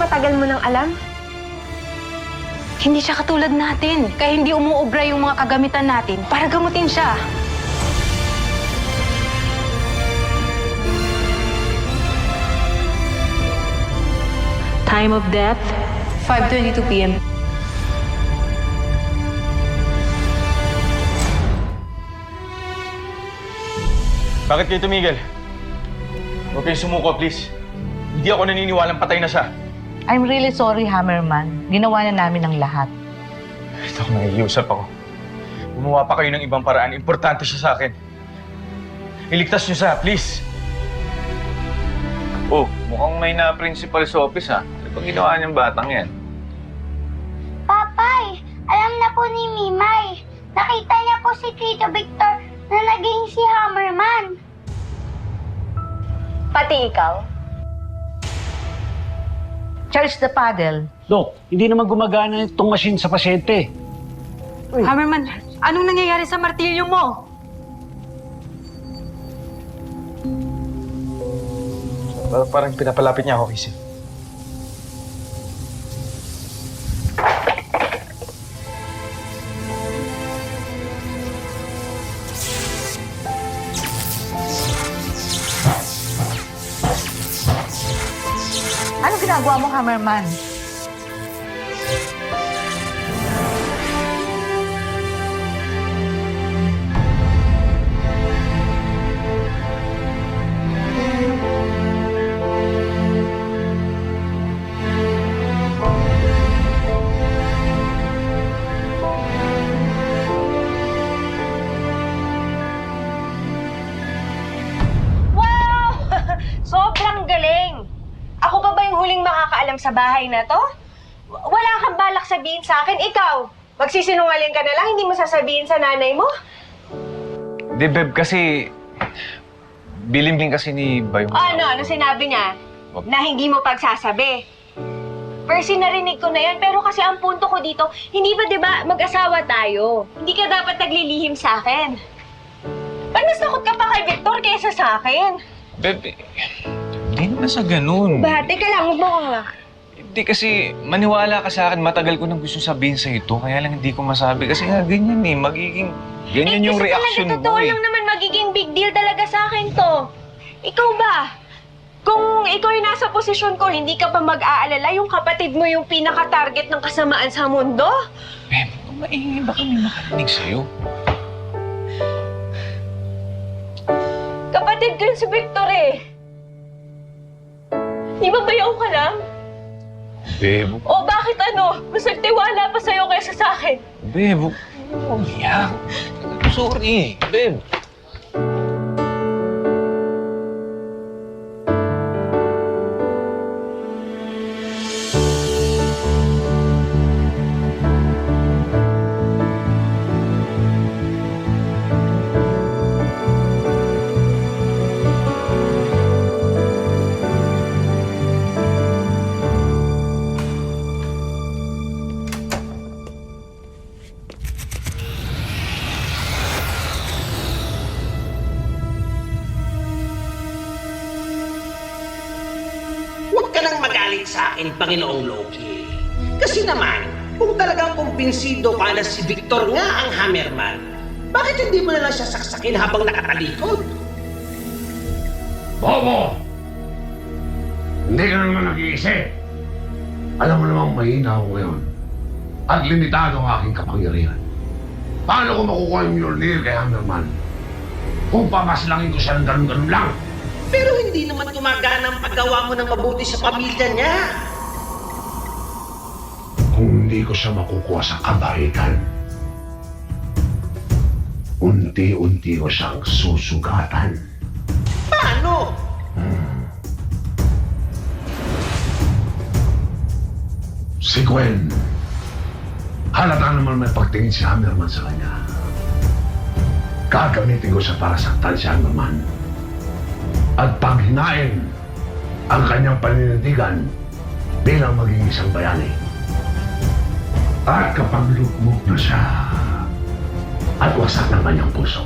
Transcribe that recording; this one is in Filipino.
Matagal mo nang alam? Hindi siya katulad natin, kaya hindi umuobra yung mga kagamitan natin para gamutin siya. Time of death, 5:22 p.m. Bakit kayo tumigil? Huwag kayong sumuko, please. Hindi ako naniniwalang patay na siya. I'm really sorry, Hammerman. Ginawa na namin ang lahat. Ito, nakikiusap ako. Gumawa pa kayo ng ibang paraan. Importante siya sa akin. Iligtas niyo siya, please. Oh, mukhang may na-principal sa office, ha? Ano bang ginawa niyang batang yan? Papay, alam na po ni Mimay. Nakita niya po si Tito Victor na naging si Hammerman. Pati ikaw? Charge the paddle. Dok, hindi naman gumagana itong machine sa pasyente. Hammerman, anong nangyayari sa martilyo mo? Parang pinapalapit niya ako, Casey. Ano ginagawa mo, Hammerman? Sobrang galing! Ako pa ba yung huling makakaalam sa bahay na to? Wala kang balak sabihin sa akin, ikaw! Magsisinungaling ka na lang, hindi mo sasabihin sa nanay mo? Di, Beb, kasi... Bilimbing kasi ni Bayong... Ano sinabi niya? Na hindi mo pagsasabi. Percy, narinig ko na yan, pero kasi ang punto ko dito, hindi ba 'di ba mag-asawa tayo? Hindi ka dapat naglilihim sa akin. Ba't mas takot ka pa kay Victor kaysa sa akin? Beb, hindi naman sa ganun. Ba, teka lang, huwag mo nga. Hindi kasi maniwala ka sa akin, matagal ko nang gusto sabihin sa ito, kaya lang hindi ko masabi. Kasi nga ganyan eh, magiging... Ganyan yung reaction kasi talaga, totoo mo eh. lang naman magiging big deal talaga sa akin to. Ikaw ba? Kung ikaw yung nasa posisyon ko, hindi ka pa mag-aalala yung kapatid mo yung pinaka-target ng kasamaan sa mundo? Beb, kung maingay, baka may makarinig sa'yo. Kapatid ko yun si Victor eh. Di ba bayaw ka lang? Beb, O bakit ano? Mas nagtiwala pa sa'yo kaysa sa akin. Beb, huwag mo umiyak. Sorry, Beb. Huwag ka nang magalit sa akin, Panginoong Loki. Kasi naman, kung talagang kumbinsido ka na si Victor nga ang Hammerman, bakit hindi mo na lang siya saksakin habang nakatalikod? Bobo! Hindi ka naman nag-iisip. Alam mo namang mahina ako ngayon. At limitado ang aking kapangyarihan. Paano ko makukuha yung Mjolnir kay Hammerman? Kung papaslangin ko siya ng ganun-ganun lang. Pero hindi naman gumagana ang paggawa mo ng mabuti sa pamilya niya. Kung hindi ko siya makukuha sa kabaitan, unti-unti ko siyang susugatan. Paano? Si Gwen, halata naman may pagtingin si Hammerman sa kanya. Gagamitin ko siya para saktan si Hammerman. At panghinain ang kanyang paninindigan bilang maging isang bayani. At kapag lugmok na siya at wasak ng kanyang puso,